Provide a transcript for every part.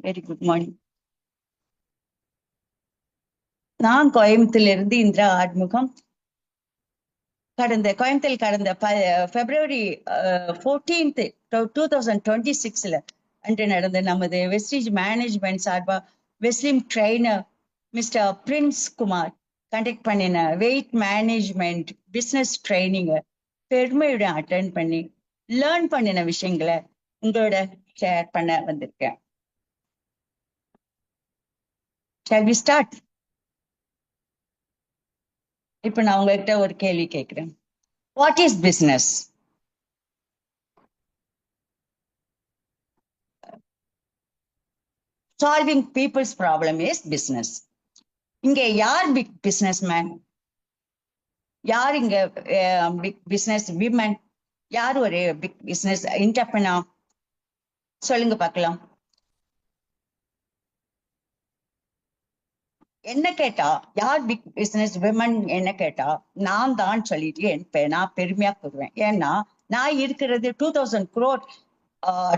Very good morning. நான் கோயம்புத்தூர்ல இந்திரா ஆறுமுகம். கோயம்புத்தூர் கடந்த பிப்ரவரி 14th 2026 அன்று நடந்த நமது வெஸ்டீஜ் மேனேஜ்மெண்ட் சார்பா வெஸ்லிம் trainer mister Prince Kumar conduct பண்ணின வெயிட் மேனேஜ்மெண்ட் பிசினஸ் ட்ரைனிங் பெருமையுடன் அட்டன் பண்ணி லேர்ன் பண்ணின விஷயங்களை உங்களோட ஷேர் பண்ண வந்திருக்கேன். Shall we start? இப்ப நான் உங்ககிட்ட ஒரு கேள்வி கேட்கிறேன். What is business? Solving people's problem is business. இங்க யார் பிக் பிசினஸ் மேன்? யார் இங்க பிக் பிசினஸ் விமன்? யார் ஒரு பிக் பிசினஸ் என்டர்பிரனர்? சொல்லுங்க பார்க்கலாம். என்ன கேட்டா யார் பிக் பிசினஸ் விமன் என்ன கேட்டா நான் தான் சொல்லிட்டு நான் பெருமையா கூறுவேன். ஏன்னா நான் இருக்கிறது 2000 crore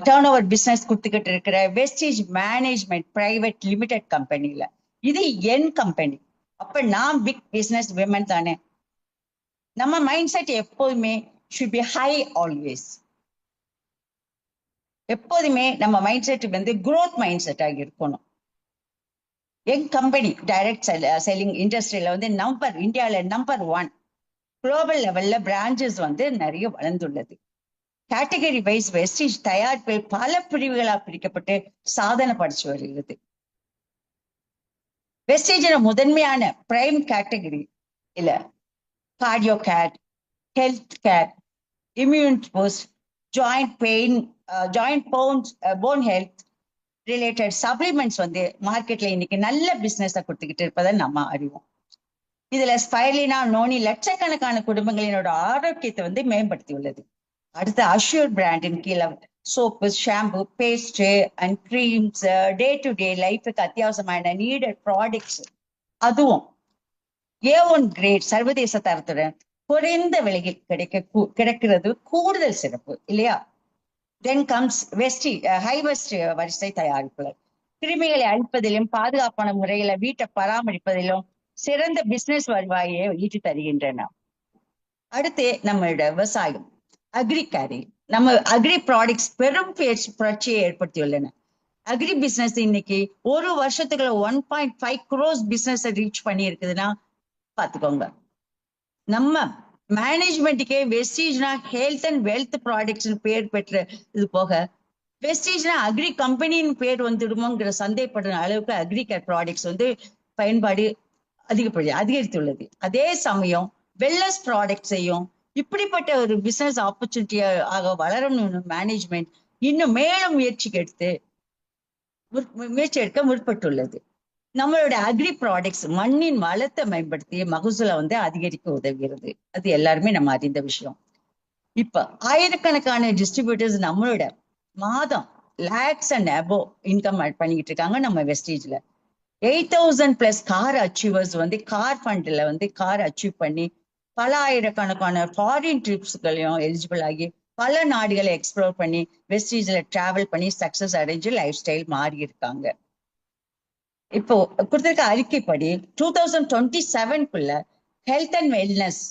டேர்ன் ஓவர் பிசினஸ் கொடுத்துக்கிட்டு இருக்கிற வெஸ்டீஜ் மேனேஜ்மெண்ட் பிரைவேட் லிமிடெட் கம்பெனில. இது என் கம்பெனி. அப்ப நான் பிக் பிசினஸ் விமன் தானே. நம்ம மைண்ட் செட் எப்போதுமே should be high always. எப்போதுமே நம்ம mind set growth mind set ஆகி இருக்கணும். என் கம்பெனி டைரக்ட் செல்லிங் இண்டஸ்ட்ரியில இந்தியாவில நம்பர் 1, குளோபல் லெவல்ல பிரான்ச்சஸ் நிறைய வளர்ந்துள்ளது. கேட்டகரி வைஸ் வெஸ்டீஜ் தயாரிப்பில் பல பிரிவுகளாக பிரிக்கப்பட்டு சாதனை படிச்சு வருகிறது. வெஸ்டீஜின் முதன்மையான பிரைம் கேட்டகரி இல்ல cardio care, health care, immune boost, joint pain, joint phone health related supplements மார்க்கெட்ல இன்னைக்கு நல்ல பிசினஸ் கொடுத்துக்கிட்டு இருப்பதை நம்ம அறிவோம். இதுல ஸ்பைர்லினா நோனி லட்சக்கணக்கான குடும்பங்களினோட ஆரோக்கியத்தை மேம்படுத்தி உள்ளது. அடுத்து அஷ்யூர் பிராண்டின் கீழே soap, shampoo, paste and creams, day to day லைஃபுக்கு அத்தியாவசியமான நீடட் ப்ராடக்ட்ஸ், அதுவும் A1 கிரேட் சர்வதேச தரத்துடன் குறைந்த விலையில் கிடைக்கிறது கூடுதல் சிறப்பு இல்லையா? தென் கம்ஸ் ஹை வெஸ்ட் வரிசை தயாரிப்புகள் கிருமிகளை அழிப்பதிலும் பாதுகாப்பான முறையில வீட்டை பராமரிப்பதிலும் சிறந்த பிசினஸ் வருவாயை ஈட்டு தருகின்றன. அடுத்து நம்மளோட விவசாயம் அக்ரி கேரி, நம்ம அக்ரி ப்ராடக்ட்ஸ் பெரும் புரட்சியை ஏற்படுத்தியுள்ளன. அக்ரி பிசினஸ் இன்னைக்கு ஒரு வருஷத்துக்குள்ள 1.5 crores பிசினஸ் ரீச் பண்ணி இருக்குதுன்னா பாத்துக்கோங்க. நம்ம மேனேஜ்மெண்ட்டுக்கே வெஸ்டீஜ்னா ஹெல்த் அண்ட் வெல்த் ப்ராடக்ட்ஸ் பேர் பெற்ற இது போக வெஸ்டீஜ்னா அக்ரி கம்பெனின்னு பேர் வந்துடுமோங்கிற சந்தேகப்படுற அளவுக்கு அக்ரிகேர் ப்ராடக்ட்ஸ் பயன்பாடு அதிகரித்துள்ளது. அதே சமயம் வெல்னஸ் ப்ராடக்ட்ஸையும் இப்படிப்பட்ட ஒரு பிசினஸ் ஆப்பர்ச்சுனிட்டியாக வளரணும்னு மேனேஜ்மெண்ட் இன்னும் மேலும் முயற்சி எடுக்க முற்பட்டுள்ளது. நம்மளோட அக்ரி ப்ராடக்ட்ஸ் மண்ணின் வளத்தை மேம்படுத்தி மகசூலை அதிகரிக்க உதவுகிறது. அது எல்லாருமே நம்ம அறிந்த விஷயம். இப்ப ஆயிரக்கணக்கான டிஸ்ட்ரிபியூட்டர்ஸ் நம்மளோட மாதம் லேக்ஸ் அண்ட் அபோவ் இன்கம் பண்ணிக்கிட்டு இருக்காங்க. நம்ம வெஸ்டீஜ்ல 8,000+ கார் அச்சீவர்ஸ் கார் ஃபண்ட்ல கார் அச்சீவ் பண்ணி பல ஆயிரக்கணக்கான ஃபாரின் ட்ரிப்ஸ்களையும் எலிஜிபிள் ஆகி பல நாடுகளை எக்ஸ்ப்ளோர் பண்ணி வெஸ்டீஜ்ல டிராவல் பண்ணி சக்சஸ் அடைஞ்சு லைஃப் ஸ்டைல் மாறி இருக்காங்க. இப்போ கொடுத்திருக்க அறிக்கைப்படி 2027க்குள்ள ஹெல்த் அண்ட் வெல்னஸ்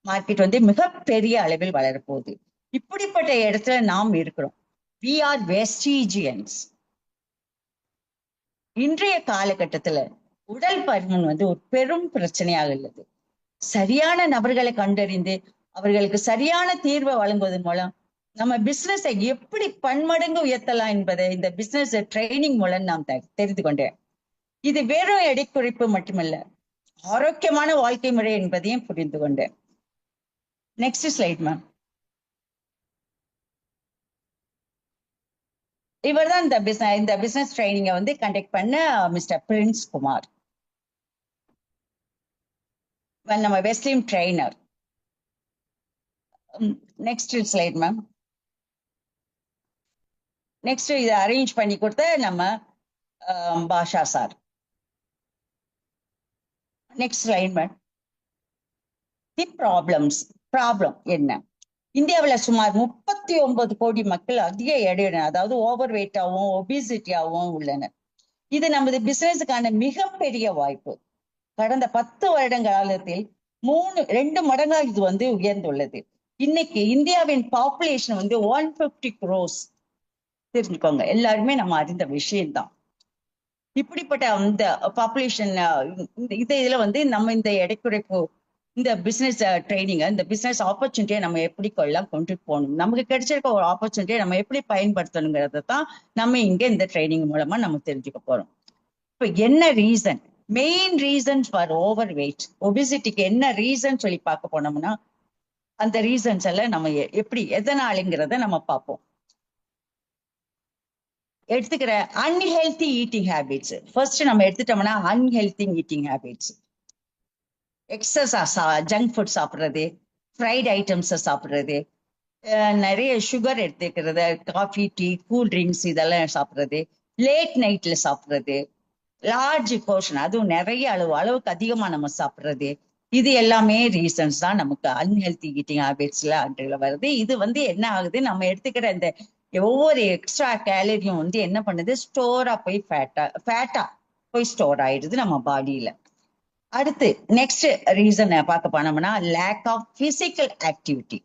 மார்க்கெட் மிகப்பெரிய அளவில் வளரப்போகுது. இப்படிப்பட்ட இடத்துல நாம் இருக்கிறோம். We are Vestigians. இன்றைய காலகட்டத்துல உடல் பருமன் ஒரு பெரும் பிரச்சனையாக உள்ளது. சரியான நபர்களை கண்டறிந்து அவர்களுக்கு சரியான தீர்வை வழங்குவதன் மூலம் நம்ம பிசினஸை எப்படி பன்மடங்கு உயர்த்தலாம் என்பதை இந்த பிசினஸ் ட்ரைனிங் மூலம் நாம் தெரிந்து கொண்டேன். இது வெறும் எடை குறைப்பு மட்டுமல்ல, ஆரோக்கியமான வாழ்க்கை முறை என்பதையும் புரிந்து கொண்டேன். Next slide ma'am. இவர் தான் இந்த பிசினஸ் ட்ரைனிங்கை கண்டக்ட் பண்ண மிஸ்டர் பிரின்ஸ் குமார், நம்ம Veslim trainer. Next slide ma'am. Next இதை அரேஞ்ச் பண்ணி கொடுத்த நம்ம Basha sir. Next slide ma'am. The problem என்ன? இந்தியாவில் சுமார் 39 கோடி மக்கள் அதிக எடையுடன், அதாவது ஓவர் வெயிட்டாகவும் ஒபிசிட்டியாகவும் உள்ளனர். இது நமது பிசினஸுக்கான மிகப்பெரிய வாய்ப்பு. கடந்த 10 வருட காலத்தில் 2 மடங்கா இது உயர்ந்துள்ளது. இன்னைக்கு இந்தியாவின் பாப்புலேஷன் 150 crores. தெரிஞ்சுக்கோங்க, எல்லாருமே நம்ம அறிந்த விஷயம்தான். இப்படிப்பட்ட அந்த பாப்புலேஷன் இதுல நம்ம இந்த எடைக்குறைப்பு, இந்த பிசினஸ் ட்ரைனிங், இந்த பிசினஸ் ஆப்பர்ச்சுனிட்டியை நம்ம எப்படி கொண்டுட்டு போகணும், நமக்கு கிடைச்சிருக்க ஒரு ஆப்பர்ச்சுனிட்டியை நம்ம எப்படி பயன்படுத்தணுங்கிறத தான் நம்ம இங்க இந்த ட்ரைனிங் மூலமா நம்ம தெரிஞ்சுக்க போறோம். இப்ப என்ன reason, main reason for over weight ஒபிசிட்டிக்கு என்ன ரீசன் சொல்லி பார்க்க போனோம்னா, அந்த ரீசன்ஸ் எல்லாம் நம்ம எப்படி எதனாலுங்கிறத நம்ம பார்ப்போம். எடுத்துக்கிற அன்ஹெல்தி ஈட்டிங் ஹேபிட்ஸ். ஃபர்ஸ்ட் நம்ம எடுத்துட்டோம்னா அன்ஹெல்தி ஈட்டிங் ஹேபிட்ஸ். எக்ஸஸா ஜங்க் ஃபுட் சாப்பிட்றது, ஃப்ரைட் ஐட்டம்ஸ் சாப்பிட்றது, நிறைய சுகர் எடுத்துக்கிறது, காஃபி டீ கூல் ட்ரிங்க்ஸ் இதெல்லாம் சாப்பிட்றது, லேட் நைட்ல சாப்பிட்றது, லார்ஜ் போர்ஷன் அதுவும் நிறைய அளவுக்கு அதிகமா நம்ம சாப்பிட்றது, இது எல்லாமே ரீசன்ஸ் தான் நமக்கு அன்ஹெல்தி ஈட்டிங் ஹேபிட்ஸ்ல வருது. இது என்ன ஆகுது, நம்ம எடுத்துக்கிற இந்த ஒவ்வொரு எக்ஸ்ட்ரா கேலரியும் என்ன பண்ணுது, ஸ்டோரா போய் ஃபேட்டா போய் ஸ்டோர் ஆயிடுது நம்ம பாடியில. அடுத்து நெக்ஸ்ட் ரீசன் பார்க்க போனோம்னா லேக் ஆஃப் பிசிக்கல் ஆக்டிவிட்டி.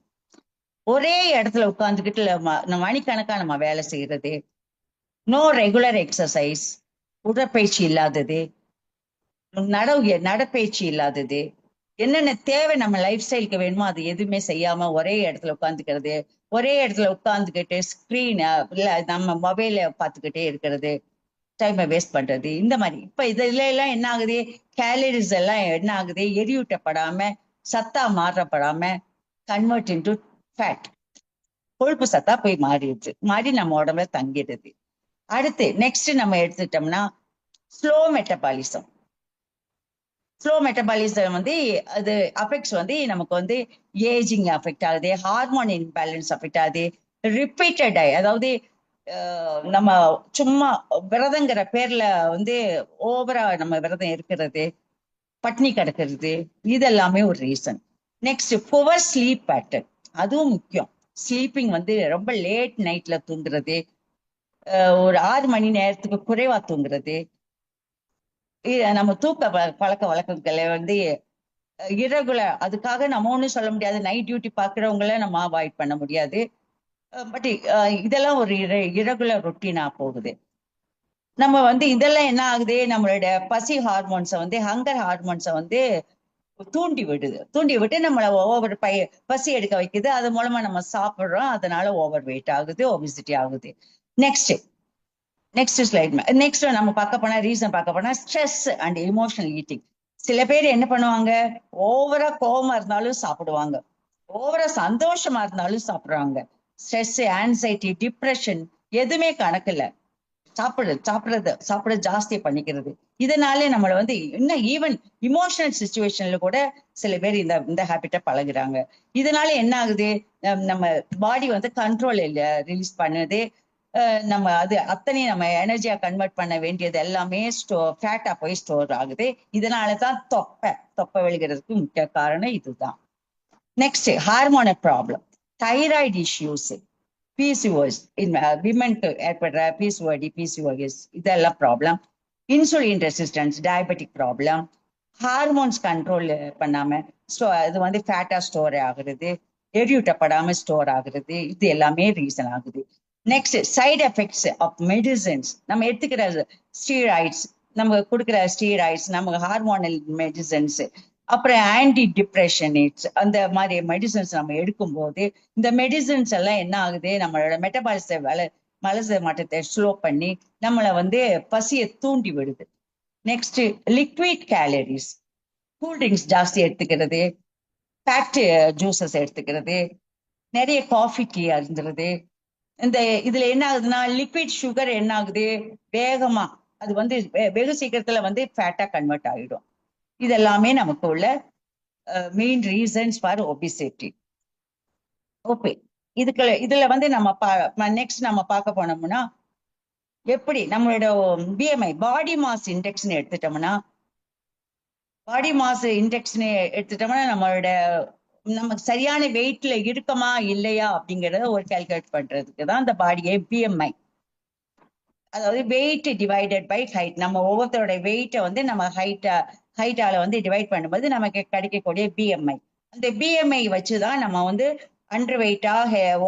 ஒரே இடத்துல உட்கார்ந்துக்கிட்டு மணிக்கணக்கா நம்ம வேலை செய்யறது, நோ ரெகுலர் எக்ஸசைஸ், உடற்பயிற்சி இல்லாதது, நடப்பயிற்சி இல்லாதது, என்னென்ன தேவை நம்ம லைஃப் ஸ்டைலுக்கு வேணுமோ அது எதுவுமே செய்யாம ஒரே இடத்துல உட்காந்துக்கிறது, ஒரே இடத்துல உட்காந்துக்கிட்டு ஸ்கிரீன் இல்ல நம்ம மொபைல பார்த்துக்கிட்டே இருக்கிறது, டைமை வேஸ்ட் பண்றது, இந்த மாதிரி. இப்ப இதுல எல்லாம் என்ன ஆகுது, கேலரிஸ் எல்லாம் என்ன ஆகுது, எரியூட்டப்படாம சத்தா மாற்றப்படாம கன்வெர்ட் இன்டு ஃபேட், கொழுப்பு சத்தா போய் மாறி நம்ம உடம்புல தங்கிடுது. அடுத்து நெக்ஸ்ட் நம்ம எடுத்துட்டோம்னா ஸ்லோ மெட்டபாலிசம். ஸ்லோ மெட்டபாலிசம் அது அஃபெக்ட்ஸ் நமக்கு ஏஜிங் அஃபெக்ட் ஆகுது, ஹார்மோன் இன்பேலன்ஸ் அஃபெக்ட் ஆகுது, ரிப்பீட்டட் அதாவது நம்ம சும்மா விரதங்கிற பேர்ல ஓவரா நம்ம விரதம் இருக்கிறது, பட்னி கிடக்கிறது, இதெல்லாமே ஒரு reason. Next poor sleep pattern, அதுவும் முக்கியம். ஸ்லீப்பிங் ரொம்ப லேட் நைட்ல தூங்குறது, ஒரு 6 மணி நேரத்துக்கு குறைவா தூங்குறது, நம்ம தூக்க பழக்க வழக்கங்களை இரகுலர். அதுக்காக நம்ம ஒன்றும் சொல்ல முடியாது, நைட் டியூட்டி பாக்குறவங்கள நம்ம அவாய்ட் பண்ண முடியாது. பட் இதெல்லாம் ஒரு இரகுலர் ரொட்டீனா போகுது. நம்ம இதெல்லாம் என்ன ஆகுது, நம்மளோட பசி ஹார்மோன்ஸை ஹங்கர் ஹார்மோன்ஸை தூண்டி விட்டு நம்மளை ஓவர் பசி எடுக்க வைக்குது. அது மூலமா நம்ம சாப்பிடுறோம், அதனால ஓவர் வெயிட் ஆகுது, ஒபிசிட்டி ஆகுது. Next slide. நெக்ஸ்ட் நம்ம பார்க்க போனா ரீசன் பார்க்க போனா ஸ்ட்ரெஸ் அண்ட் எமோஷனல் ஈட்டிங். சில பேர் என்ன பண்ணுவாங்க, ஓவரா கோவமா இருந்தாலும் சாப்பிடுவாங்க, ஓவரா சந்தோஷமா இருந்தாலும் சாப்பிடுறாங்க. ஸ்ட்ரெஸ், ஆன்சைட்டி, டிப்ரெஷன் எதுவுமே கணக்கு இல்ல, சாப்பிட ஜாஸ்தி பண்ணிக்கிறது. இதனாலே நம்மள இன்னும் ஈவன் இமோஷனல் சிச்சுவேஷன்ல கூட சில பேர் இந்த ஹேபிட்டை பழகுறாங்க. இதனால என்ன ஆகுது, நம்ம பாடி கண்ட்ரோல் இல்ல ரிலீஸ் பண்ணுது. நம்ம அத்தனை நம்ம எனர்ஜியா கன்வெர்ட் பண்ண வேண்டியது எல்லாமே ஃபேட்டா போய் ஸ்டோர் ஆகுது. இதனாலதான் தொப்பை விழுகிறதுக்கு முக்கிய காரணம் இதுதான். Next hormonal problem, thyroid issues, PCOS, விமனுக்கு ஏற்படுற பிசிஓஎஸ் இதெல்லாம் problem. Insulin resistance, diabetic problem, hormones control பண்ணாம இது ஃபேட்டா ஸ்டோர் ஆகுறது, எரியூட்டப்படாம ஸ்டோர் ஆகுறது, இது எல்லாமே ரீசன் ஆகுது. Next side effects of medicines. நம்ம எடுத்துக்கிற ஸ்டீராய்ட்ஸ், நம்ம கொடுக்குற ஸ்டீராய்ட்ஸ், நம்ம ஹார்மோனல் மெடிசன்ஸ், அப்புறம் ஆன்டி டிப்ரெஷன் அந்த மாதிரி மெடிசன்ஸ் நம்ம எடுக்கும் போது இந்த மெடிசன்ஸ் எல்லாம் என்ன ஆகுது, நம்மளோட மெட்டபாலிச வளர்ச்சி மாற்றத்தை ஸ்லோ பண்ணி நம்மளை பசியை தூண்டி விடுது. நெக்ஸ்ட் லிக்விட் கேலரிஸ், கூல்ட்ரிங்க்ஸ் ஜாஸ்தி எடுத்துக்கிறது, ஃபேக்ட் ஜூசஸ் எடுத்துக்கிறது, நிறைய காஃபி டீ அருந்துறது, இதுல என்ன ஆகுதுன்னா லிக்விட் சுகர் என்ன ஆகுது, வேகமா அது வெகு சீக்கிரத்துல ஃபேட்டா கன்வெர்ட் ஆகிடும். இதெல்லாமே நமக்கு உள்ள main reasons for obesity. Okay, இதுல நம்ம நெக்ஸ்ட் நம்ம பார்க்க போனோம்னா எப்படி நம்மளோட பிஎம்ஐ பாடி மாஸ் இண்டெக்ஸ்னு எடுத்துட்டோம்னா, பாடி மாஸ் இண்டெக்ஸ்னு எடுத்துட்டோம்னா நம்மளோட நமக்கு சரியான வெயிட்ல இருக்கமா இல்லையா அப்படிங்கறத ஒரு கால்குலேட் பண்றதுக்கு தான் இந்த பாடியை பிஎம்ஐ, அதாவது வெயிட் டிவைடட் பை ஹைட். நம்ம ஒவ்வொருத்தரோட வெயிட்டை வந்து நம்ம ஹைட்டால வந்து டிவைட் பண்ணும்போது நமக்கு கிடைக்கக்கூடிய பிஎம்ஐ. அந்த பிஎம்ஐ வச்சுதான் நம்ம வந்து அண்டர் வெயிட்டா,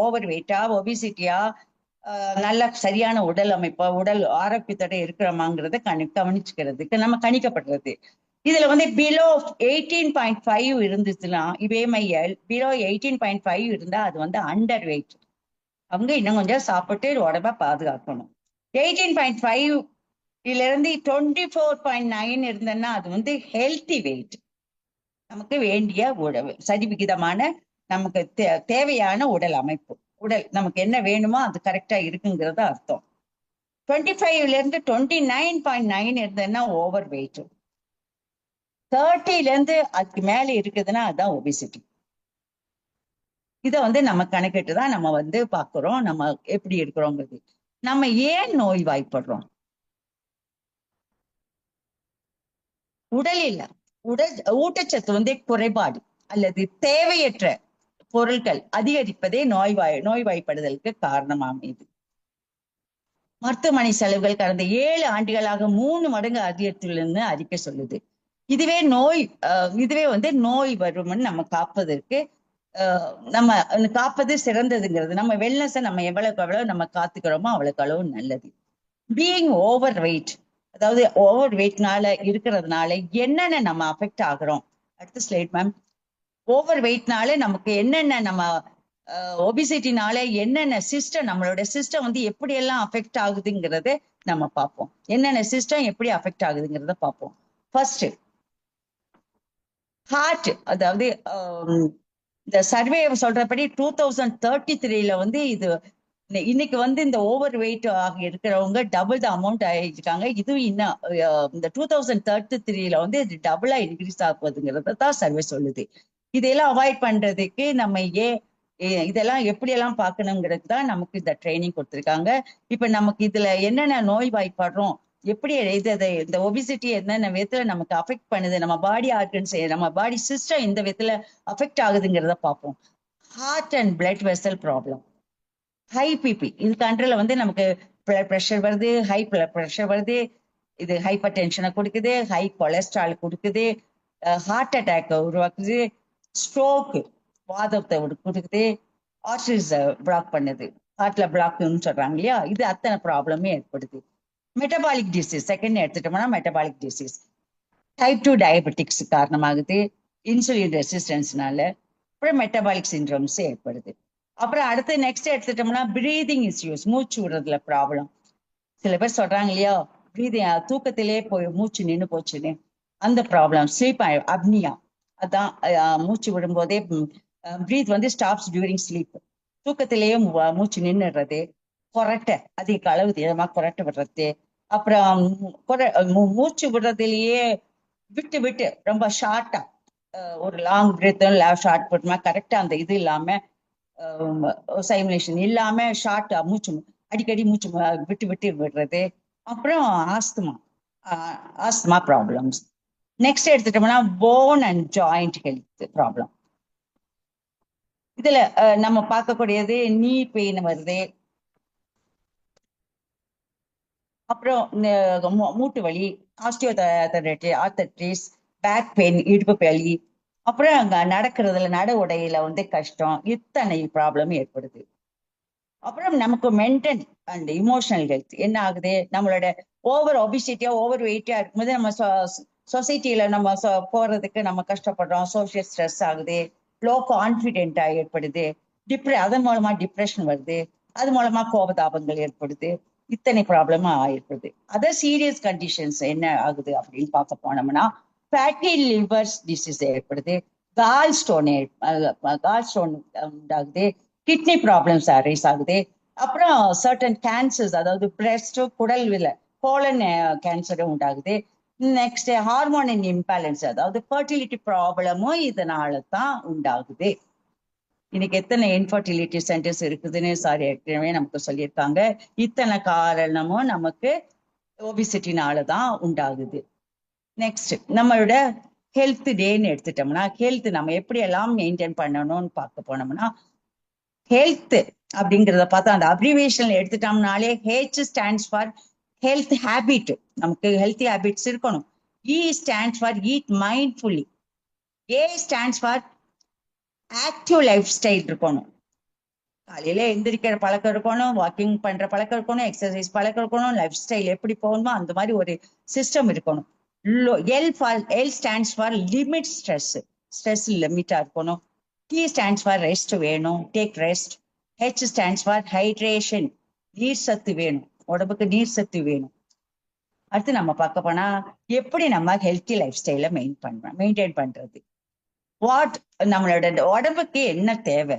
ஓவர் வெயிட்டா, ஒபிசிட்டியா, நல்ல சரியான உடல் அமைப்பா, உடல் ஆரோக்கியத்தோட இருக்கிறோமாங்கிறத கவனிச்சுக்கிறதுக்கு நம்ம கணிக்கப்படுறது. இதுல வந்து பிலோ 18.5 இருந்துச்சுன்னா, பிஎம்ஐஎல் பிலோ 18.5 இருந்தா அது வந்து அண்டர் வெயிட். அவங்க இன்னும் கொஞ்சம் சாப்பிட்டு உடம்ப பாதுகாக்கணும். 18.5 இருந்து 24.9 இருந்ததுன்னா அது வந்து ஹெல்த்தி வெயிட். நமக்கு வேண்டிய உடல் சரிவிகிதமான, நமக்கு தேவையான உடல் அமைப்பு, உடல் நமக்கு என்ன வேணுமோ அது கரெக்டா இருக்குங்கிறது அர்த்தம். 25ல இருந்து 29.9 இருந்ததுன்னா ஓவர் வெயிட். 30ல இருந்து அதுக்கு மேல இருக்குதுன்னா அதுதான் ஒபிசிட்டி. இதை வந்து நம்ம கணக்கிட்டு தான் நம்ம வந்து பாக்குறோம் நம்ம எப்படி இருக்கிறோங்கிறது. நம்ம ஏன் நோய்வாய்ப்படுறோம்? உடலில் ஊட்டச்சத்து வந்து குறைபாடு அல்லது தேவையற்ற பொருட்கள் அதிகரிப்பதே நோய்வாய்ப்படுதலுக்கு காரணம் அமையுது. மருத்துவமனை செலவுகள் கடந்த 7 ஆண்டுகளாக 3 மடங்கு அதிகரித்துள்ளதுன்னு அறிக்கை சொல்லுது. இதுவே வந்து நோய் வரும்னு நம்ம காப்பதற்கு நம்ம காப்பது சிறந்ததுங்கிறது. நம்ம வெல்னஸை நம்ம எவ்வளவு நம்ம காத்துக்கிறோமோ அவ்வளவுக்கு அளவு நல்லது. பீயிங் ஓவர் வெயிட், அதாவது ஓவர் வெயிட்னால இருக்கிறதுனால என்னென்ன நம்ம அஃபெக்ட் ஆகுறோம். அடுத்த ஸ்லைட் மேம். ஓவர் வெயிட்னால நமக்கு என்னென்ன, நம்ம ஒபிசிட்டினால என்னென்ன சிஸ்டம், நம்மளோட சிஸ்டம் வந்து எப்படி எல்லாம் அஃபெக்ட் ஆகுதுங்கிறத நம்ம பார்ப்போம். என்னென்ன சிஸ்டம் எப்படி அஃபெக்ட் ஆகுதுங்கிறத பார்ப்போம். ஃபர்ஸ்ட் ஹார்ட், அதாவது இந்த சர்வே சொல்றபடி 2033ல வந்து இது இன்னைக்கு வந்து இந்த ஓவர் வெயிட் ஆக இருக்கிறவங்க டபுள் த அமௌண்ட் ஆயிருக்காங்க. இது இன்னும் இந்த 2033ல வந்து இது டபுளா இன்க்ரீஸ் ஆகுதுங்கிறத தான் சர்வே சொல்லுது. இதெல்லாம் அவாய்ட் பண்றதுக்கு நம்ம இதெல்லாம் எப்படி எல்லாம் பார்க்கணுங்கிறது தான் நமக்கு இந்த ட்ரைனிங் கொடுத்துருக்காங்க. இப்ப நமக்கு இதுல என்னென்ன நோய் வாய்ப்படுறோம், எப்படி இந்த ஒபிசிட்டி என்னென்ன விதத்துல நமக்கு அஃபெக்ட் பண்ணுது, நம்ம பாடி ஆர்கன்ஸ், நம்ம பாடி சிஸ்டம் இந்த விதத்துல அஃபெக்ட் ஆகுதுங்கிறத பார்ப்போம். Heart and blood vessel problem, high BP, இது கண்ட்ரோல வந்து நமக்கு பிளட் ப்ரெஷர் வருது, ஹை பிளட் ப்ரெஷர் வருது, இது ஹைப்பர் டென்ஷனை கொடுக்குது, ஹை கொலஸ்ட்ரால் கொடுக்குது, ஹார்ட் அட்டாக் உருவாக்குது, ஸ்ட்ரோக் வாதத்தை கொடுக்குது, ஆர்டரிஸ் பிளாக் பண்ணுது, ஹார்ட்ல பிளாக்னு சொல்றாங்க இல்லையா, இது அத்தனை ப்ராப்ளமே ஏற்படுது. மெட்டபாலிக் டிசீஸ் செகண்ட் எடுத்துட்டோம்னா மெட்டபாலிக் டிசீஸ், டைப் 2 டயபெட்டிக்ஸ் காரணமாகுது, இன்சுலின் ரெசிஸ்டன்ஸ்னால, அப்புறம் மெட்டபாலிக் சிண்ட்ரோம்ஸ் ஏற்படுது. அப்புறம் அடுத்து நெக்ஸ்ட் எடுத்துட்டோம்னா பிரீதிங் இஸ்யூஸ், மூச்சு விடுறதுல ப்ராப்ளம். சில பேர் சொல்றாங்க இல்லையா, பிரீதிங் தூக்கத்திலே போய் மூச்சு நின்று போச்சுன்னு, அந்த ப்ராப்ளம். ஸ்லீப் அப்னியா, அதான் மூச்சு விடும்போதே பிரீத் வந்து ஸ்டாப்ஸ் டியூரிங் ஸ்லீப், தூக்கத்திலேயே மூச்சு நின்றுடுறது. கொரட்டை, அதிக அளவு தினமா கொரட்டை விடுறது. அப்புறம் மூச்சு விடுறதுலயே விட்டு விட்டு ரொம்ப ஷார்ட்டா, ஒரு லாங் பிரீத்தும் ஷார்ட் போட்டுமா கரெக்டா அந்த இது இல்லாம, சைமுலேஷன் இல்லாம ஷார்ட் மூச்சு அடிக்கடி மூச்சு விட்டு விட்டு விடுறது. அப்புறம் ஆஸ்துமா ப்ராப்ளம்ஸ். நெக்ஸ்ட் எடுத்துட்டோம்னா phone and joint health problem. இதுல நம்ம பார்க்கக்கூடியது நீ பெயின் வருது, அப்புறம் மூட்டு வலி, ஆர்த்தரைட்டிஸ், பேக் பெயின், இடுப்பு வலி, அப்புறம் அங்க நடக்கிறதுல நட உடையில வந்து கஷ்டம், இத்தனை ப்ராப்ளம் ஏற்படுது. அப்புறம் நமக்கு மென்டல் அண்ட் இமோஷனல் ஹெல்த் என்ன ஆகுது, நம்மளோட ஓவர் ஒபிசிட்டியா ஓவர் வெயிட்டா இருக்கும்போது நம்ம சொசைட்டில நம்ம போறதுக்கு நம்ம கஷ்டப்படுறோம், சோசியல் ஸ்ட்ரெஸ் ஆகுது, லோ கான்பிடென்டா ஏற்படுது, அதன் மூலமா டிப்ரெஷன் வருது, அது மூலமா கோபதாபங்கள் ஏற்படுது, இத்தனை ப்ராப்ளமா ஏற்படுது. அதர் சீரியஸ் கண்டிஷன்ஸ் என்ன ஆகுது அப்படின்னு பார்க்க போனோம்னா ஃபேட்டி லிவர்ஸ் டிசீஸ் ஏற்படுது, கால் ஸ்டோன் உண்டாகுது, கிட்னி ப்ராப்ளம்ஸ் அரைஸ் ஆகுது, அப்புறம் சர்டன் கேன்சர்ஸ், அதாவது பிரெஸ்ட், குடல்வில கோலன் கேன்சரும் உண்டாகுது. நெக்ஸ்ட் ஹார்மோன் இம்பேலன்ஸ், அதாவது ஃபர்டிலிட்டி ப்ராப்ளமும் இதனால தான் உண்டாகுது. இன்னைக்கு எத்தனை இன்ஃபர்டிலிட்டி சென்டர்ஸ் இருக்குதுன்னு ஏற்கனவே நமக்கு சொல்லியிருக்காங்க. இத்தனை காரணமும் நமக்கு ஒபிசிட்டினால தான் உண்டாகுது. நெக்ஸ்ட் நம்மளோட ஹெல்த் டேன்னு எடுத்துட்டோம்னா ஹெல்த் நம்ம எப்படி எல்லாம் மெயின்டைன் பண்ணணும்னு பார்க்க போனோம்னா ஹெல்த் அப்படிங்கிறத பார்த்தா அந்த அப்ரிவேஷன்ல எடுத்துட்டோம்னாலே H stands for health habit. நமக்கு ஹெல்த்தி ஹேபிட்ஸ் இருக்கணும். E stands for eat mindfully. A stands for active life style இருக்கணும். காலையில எந்திரிக்கிற பழக்கம் இருக்கணும், வாக்கிங் பண்ற பழக்கம் இருக்கணும், எக்ஸசைஸ் பழக்கம் இருக்கணும், லைஃப் ஸ்டைல் எப்படி போகணுமோ அந்த மாதிரி ஒரு சிஸ்டம் இருக்கணும். L stands for limit stress. Stress லிமிட்டா இருக்கணும். டி ஸ்டாண்ட்ஸ் ஃபார் ரெஸ்ட் வேணும், take rest. H stands for hydration, நீர் சத்து வேணும், உடம்புக்கு நீர் சத்து வேணும். அடுத்து நம்ம பார்க்க போனா எப்படி நம்ம ஹெல்த்தி லைஃப் ஸ்டைல மெயின்டைன் பண்றது. வாட் நம்மளோட உடம்புக்கு என்ன தேவை,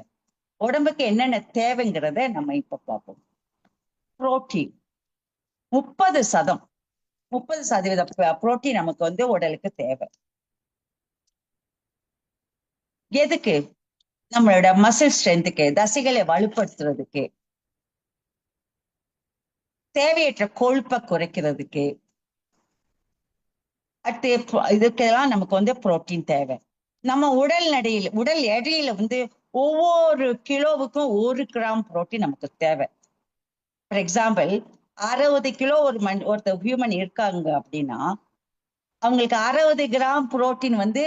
உடம்புக்கு என்னென்ன தேவைங்கிறத நம்ம இப்ப பார்ப்போம். புரோட்டீன் 30% புரோட்டீன் நமக்கு வந்து உடலுக்கு தேவை. எதுக்கு? நம்மளோட மசில் ஸ்ட்ரென்த்துக்கு, தசைகளை வலுப்படுத்துறதுக்கு, தேவையற்ற கொழுப்பை குறைக்கிறதுக்கு, அடுத்து இதுக்கெல்லாம் நமக்கு வந்து புரோட்டீன் தேவை. நம்ம உடல் எடையில வந்து ஒவ்வொரு கிலோவுக்கும் 1 கிராம் புரோட்டீன் நமக்கு தேவை. ஃபார் எக்ஸாம்பிள் 60 கிலோ ஒருத்தர் ஹியூமன் இருக்காங்க அப்படின்னா அவங்களுக்கு 60 கிராம் புரோட்டீன் வந்து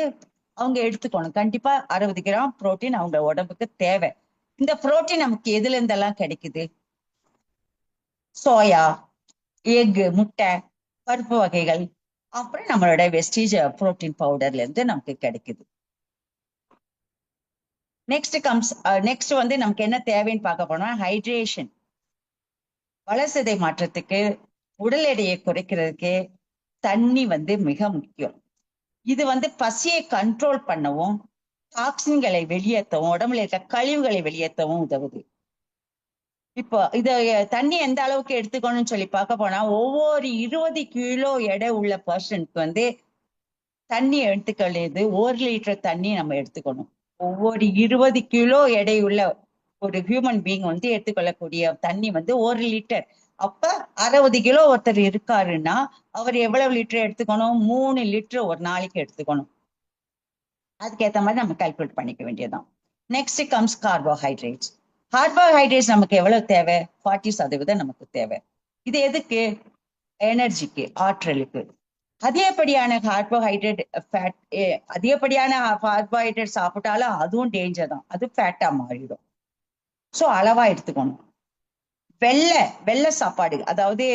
அவங்க எடுத்துக்கணும். கண்டிப்பா 60 கிராம் புரோட்டீன் அவங்க உடம்புக்கு தேவை. இந்த புரோட்டீன் நமக்கு எதுல இருந்தெல்லாம் கிடைக்குது? சோயா, எக், முட்டை, பருப்பு வகைகள், அப்புறம் நம்மளோட வெஸ்டீஜ் புரோட்டீன் பவுடர்ல இருந்து நமக்கு கிடைக்குது. நெக்ஸ்ட் வந்து நமக்கு என்ன தேவைன்னு பார்க்க போனா ஹைட்ரேஷன். வளர்சிதை மாற்றத்துக்கு, உடல் எடையை குறைக்கிறதுக்கு தண்ணி வந்து மிக முக்கியம். இது வந்து பசியை கண்ட்ரோல் பண்ணவும், டாக்ஸின்களை வெளியேற்றவும், உடம்புல இருக்க கழிவுகளை வெளியேற்றவும் உதவுது. இப்போ தண்ணி எந்த அளவுக்கு எடுத்துக்கணும்னு சொல்லி பார்க்க போனா ஒவ்வொரு 20 கிலோ எடை உள்ள பர்சனுக்கு வந்து தண்ணி எடுத்துக்கிறது 1 லிட்டர் தண்ணி நம்ம எடுத்துக்கணும். ஒவ்வொரு 20 கிலோ எடையுள்ள ஒரு ஹியூமன் பீயிங் வந்து எடுத்துக்கொள்ளக்கூடிய தண்ணி வந்து 1 லிட்டர். அப்ப 60 கிலோ ஒருத்தர் இருக்காருன்னா அவர் எவ்வளவு லிட்டர் எடுத்துக்கணும்? 3 லிட்டர் ஒரு நாளைக்கு எடுத்துக்கணும். அதுக்கேற்ற மாதிரி நம்ம கால்குலேட் பண்ணிக்க வேண்டியதுதான். Next comes carbohydrates. கார்போஹைட்ரேட்ஸ் நமக்கு எவ்வளவு தேவை? 40% நமக்கு தேவை. இது எதுக்கு? எனர்ஜிக்கு, ஆற்றலுக்கு. அதிகப்படியான கார்போஹைட்ரேட் அதிகப்படியான கார்போஹைட்ரேட் சாப்பிட்டாலும் அதுவும் டேஞ்சர் தான், அது ஃபேட்டா மாறிடும். ஸோ அளவா எடுத்துக்கணும். வெள்ளை சாப்பாடு, அதாவது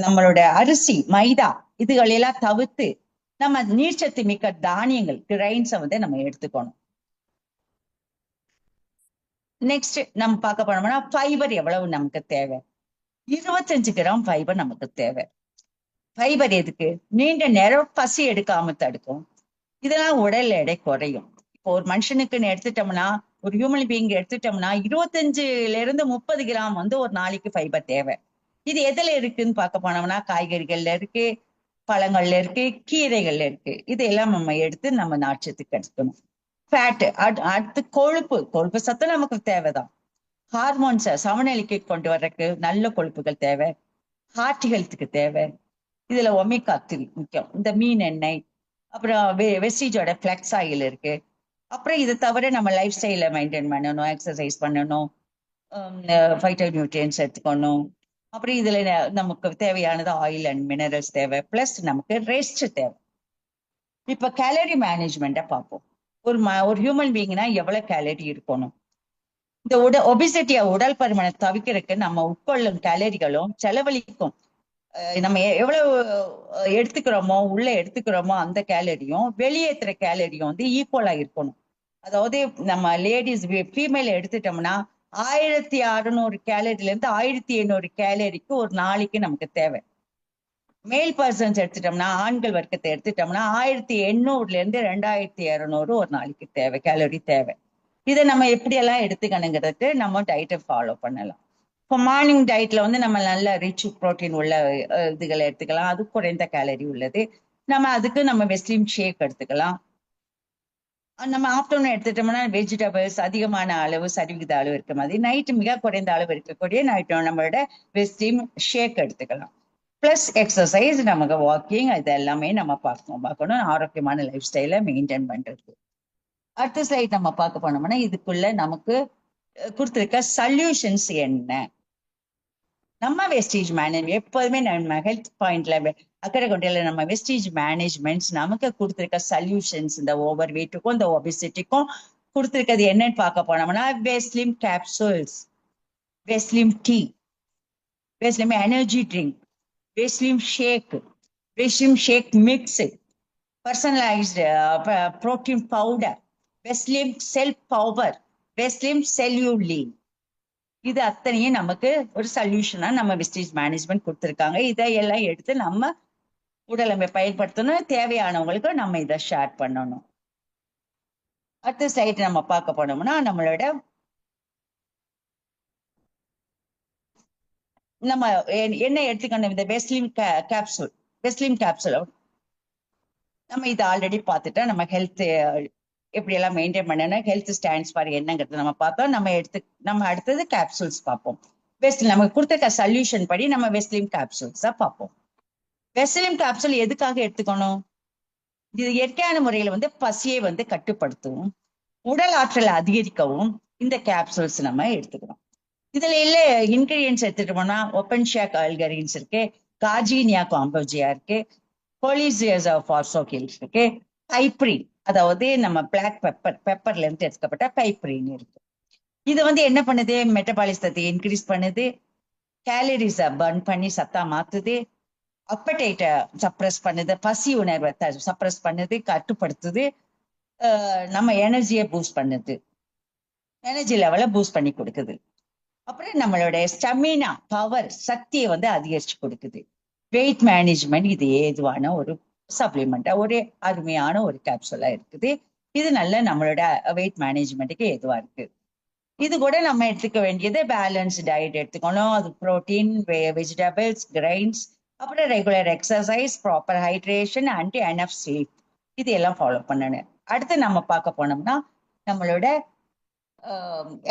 நம்மளோட அரிசி, மைதா இதுகளெல்லாம் தவிர்த்து நம்ம நீர்ச்சத்து மிக்க தானியங்கள், கிரைன்ஸை வந்து நம்ம எடுத்துக்கணும். நெக்ஸ்ட் நம்ம பார்க்க போனோம்னா ஃபைபர் எவ்வளவு நமக்கு தேவை? 25 கிராம் ஃபைபர் நமக்கு தேவை. ஃபைபர் எதுக்கு? நீண்ட நேரம் பசி எடுக்காம தடுக்கும். இதெல்லாம் உடல் எடை குறையும். இப்போ ஒரு மனுஷனுக்குன்னு எடுத்துட்டோம்னா, ஒரு ஹியூமன் பீயிங் எடுத்துட்டோம்னா 25 to 30 கிராம் வந்து ஒரு நாளைக்கு ஃபைபர் தேவை. இது எதுல இருக்குன்னு பார்க்க போனோம்னா காய்கறிகள்ல இருக்கு, பழங்கள்ல இருக்கு, கீரைகள்ல இருக்கு. இதையெல்லாம் நம்ம எடுத்து நம்ம நார்ச்சத்துக்கு எடுத்துக்கணும். ஃபேட், அடுத்து கொழுப்பு சத்து நமக்கு தேவைதான். ஹார்மோன்ஸை சமநிலைக்கு கொண்டு வர்றதுக்கு நல்ல கொழுப்புகள் தேவை. ஹார்ட் ஹெல்த்துக்கு தேவை. இதுல ஒமேகா 3 முக்கியம். இந்த மீன் எண்ணெய், அப்புறம் வெஸ்டீஜோட ஃபிளக்ஸ் ஆயில் இருக்கு. அப்புறம் இதை தவிர நம்ம லைஃப் ஸ்டைல மெயின்டைன் பண்ணணும், எக்ஸசைஸ் பண்ணணும், ஃபைட்டோ நியூட்ரியன்ஸ் எடுத்துக்கணும். அப்புறம் இதுல நமக்கு தேவையானது ஆயில் அண்ட் மினரல்ஸ் தேவை, பிளஸ் நமக்கு ரெஸ்ட் தேவை. இப்ப கேலரி மேனேஜ்மெண்ட்டை பார்ப்போம். ஒரு ஹியூமன் பீயிங்னா எவ்வளவு கேலரி இருக்கணும்? இந்த ஒபிசிட்டியா, உடல் பருமனை தவிர்க்கிறதுக்கு நம்ம உட்கொள்ளும் கேலரிகளும் செலவழிக்கும் நம்ம எவ்வளவு உள்ள எடுத்துக்கிறோமோ அந்த கேலரியும் வெளியேற்றுற கேலரியும் வந்து ஈக்குவலா இருக்கணும். அதாவது நம்ம லேடிஸ் ஃபீமேல் எடுத்துட்டோம்னா 1600 கேலரில இருந்து 1800 கேலரிக்கு ஒரு நாளைக்கு நமக்கு தேவை. மேல் பர்சன்ஸ் எடுத்துட்டோம்னா, ஆண்கள் வர்க்கத்தை எடுத்துட்டோம்னா 1800 இருந்து 2200 ஒரு நாளைக்கு தேவை, கேலரி தேவை. இதை நம்ம எப்படியெல்லாம் எடுத்துக்கணுங்கிறதுக்கு நம்ம டயட்டை ஃபாலோ பண்ணலாம். இப்போ மார்னிங் டயட்ல வந்து நம்ம நல்ல ரிச் ப்ரோட்டீன் உள்ள இதுகளை எடுத்துக்கலாம், அது குறைந்த கேலரி உள்ளது. நம்ம வெஸ்லீம் ஷேக் எடுத்துக்கலாம். நம்ம ஆஃப்டர்நூன் எடுத்துட்டோம்னா வெஜிடபிள்ஸ் அதிகமான அளவு, சரிவிகித அளவு இருக்க மாதிரி, நைட்டு மிக குறைந்த அளவு இருக்கக்கூடிய நம்மளோட வெஸ்லீம் ஷேக் எடுத்துக்கலாம். பிளஸ் எக்ஸசைஸ், நமக்கு வாக்கிங், இது எல்லாமே நம்ம பார்க்கணும் ஆரோக்கியமான லைஃப் ஸ்டைலை மெயின்டைன் பண்றது. அடுத்த ஸ்லைட் நம்ம பார்க்க போனோம்னா இதுக்குள்ள நமக்கு கொடுத்துருக்க சொல்யூஷன்ஸ் என்ன. நம்ம வெஸ்டேஜ் மேனேஜ் எப்போதுமே நம்ம ஹெல்த் பாயிண்ட்ல அக்கறை கொண்டையில நம்ம வெஸ்டேஜ் மேனேஜ்மெண்ட்ஸ் நமக்கு கொடுத்துருக்க சொல்யூஷன்ஸ் இந்த ஓவர் வெயிட்டுக்கும் இந்த ஒபிசிட்டிக்கும் கொடுத்துருக்கிறது என்னன்னு பார்க்க போனோம்னா Veslim capsules, Veslim tea, Veslim energy drink, Veslim shake, Veslim shake mix, personalised protein powder, Veslim cell power, Veslim cellulin. இது அத்தனையும் நமக்கு ஒரு சொல்யூஷனா நம்ம வெஸ்டேஜ் மேனேஜ்மெண்ட் கொடுத்துருக்காங்க. இதையெல்லாம் எடுத்து நம்ம உடலை பயன்படுத்தணும், தேவையானவங்களுக்கு நம்ம இதை ஷேர் பண்ணணும். அடுத்த ஸ்லைட் நம்ம பார்க்க போனோம்னா நம்மளோட நம்ம என்ன எடுத்துக்கணும், இந்த வெஸ்லிம் கேப்சூல், வெஸ்லிம் கேப்சூல் நம்ம இதை ஆல்ரெடி பார்த்துட்டோம். நம்ம ஹெல்த் எப்படி எல்லாம் மெயின்டைன் பண்ணணும், ஹெல்த் ஸ்டாண்ட்ஸ் ஃபார் என்னங்கிறது நம்ம பார்த்தோம். நம்ம அடுத்தது கேப்சூல்ஸ் பார்ப்போம். நமக்கு கொடுத்த சொல்யூஷன் படி நம்ம வெஸ்லிம் கேப்சூல்ஸா பார்ப்போம். வெஸ்லிம் கேப்சூல் எதுக்காக எடுத்துக்கணும்? இது இயற்கையான முறையில பசியை கட்டுப்படுத்தவும் உடல் ஆற்றலை அதிகரிக்கவும் இந்த கேப்சூல்ஸ் நம்ம எடுத்துக்கணும். இதுல இல்ல இன்கிரீடியன்ஸ் எடுத்துட்டோம்னா ஒப்பன்ஷியா அல்கரின்ஸ் இருக்கு, கார்ஜீனியா காம்போஜியா இருக்கு, கோலிசியஸ் இருக்கு, பைப்ரின், அதாவது நம்ம பிளாக் பெப்பர்ல இருந்து எடுக்கப்பட்ட பைப்ரின் இருக்கு. இது என்ன பண்ணுது, மெட்டபாலிசத்தை இன்க்ரீஸ் பண்ணுது, கேலரிஸை பர்ன் பண்ணி சத்தா மாத்துது, அப்படைட்டை சப்ரஸ் பண்ணுது, பசி உணர்வை சப்ரஸ் பண்ணுது, கட்டுப்படுத்துது, நம்ம எனர்ஜியை பூஸ்ட் பண்ணுது, எனர்ஜி லெவலை பூஸ்ட் பண்ணி கொடுக்குது. அப்புறம் நம்மளோட ஸ்டெமினா பவர் சக்தியை அதிகரிச்சு கொடுக்குது. வெயிட் மேனேஜ்மெண்ட் இது ஏதுவான ஒரு சப்ளிமெண்டா ஒரு அருமையான ஒரு கேப்சூலா இருக்குது. இது நல்ல நம்மளோட வெயிட் மேனேஜ்மெண்ட்டுக்கு ஏதுவா இருக்கு. இது கூட நம்ம எடுத்துக்க வேண்டியது பேலன்ஸ் டயட் எடுத்துக்கணும். அது புரோட்டீன், வெஜிடபிள்ஸ், கிரைன்ஸ், அப்புறம் regular exercise, proper hydration and enough sleep, இது எல்லாம் ஃபாலோ பண்ணணும். அடுத்து நம்ம பார்க்க போனோம்னா நம்மளோட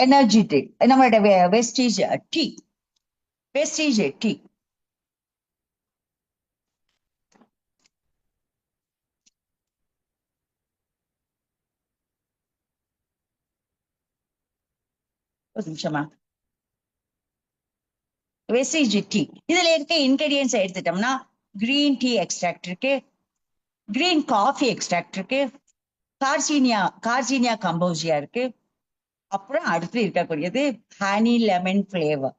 எனர்ஜி ட்ரிங்க், நம்மளோட வெஸ்டேஜ் டீ, வெஸ்டேஜ் டீ ஒரு நிமிஷமா. வெஸ்டேஜ் டீ இதுல இருக்க இன்கிரீடியன்ஸ் எடுத்துட்டோம்னா கிரீன் டீ எக்ஸ்ட்ராக்ட் இருக்கு, கிரீன் காஃபி எக்ஸ்ட்ராக்ட் இருக்கு, கார்ஜீனியா கம்போசியா இருக்கு, அப்புறம் அடுத்து இருக்கக்கூடியது ஹனி லெமன் பிளேவர்.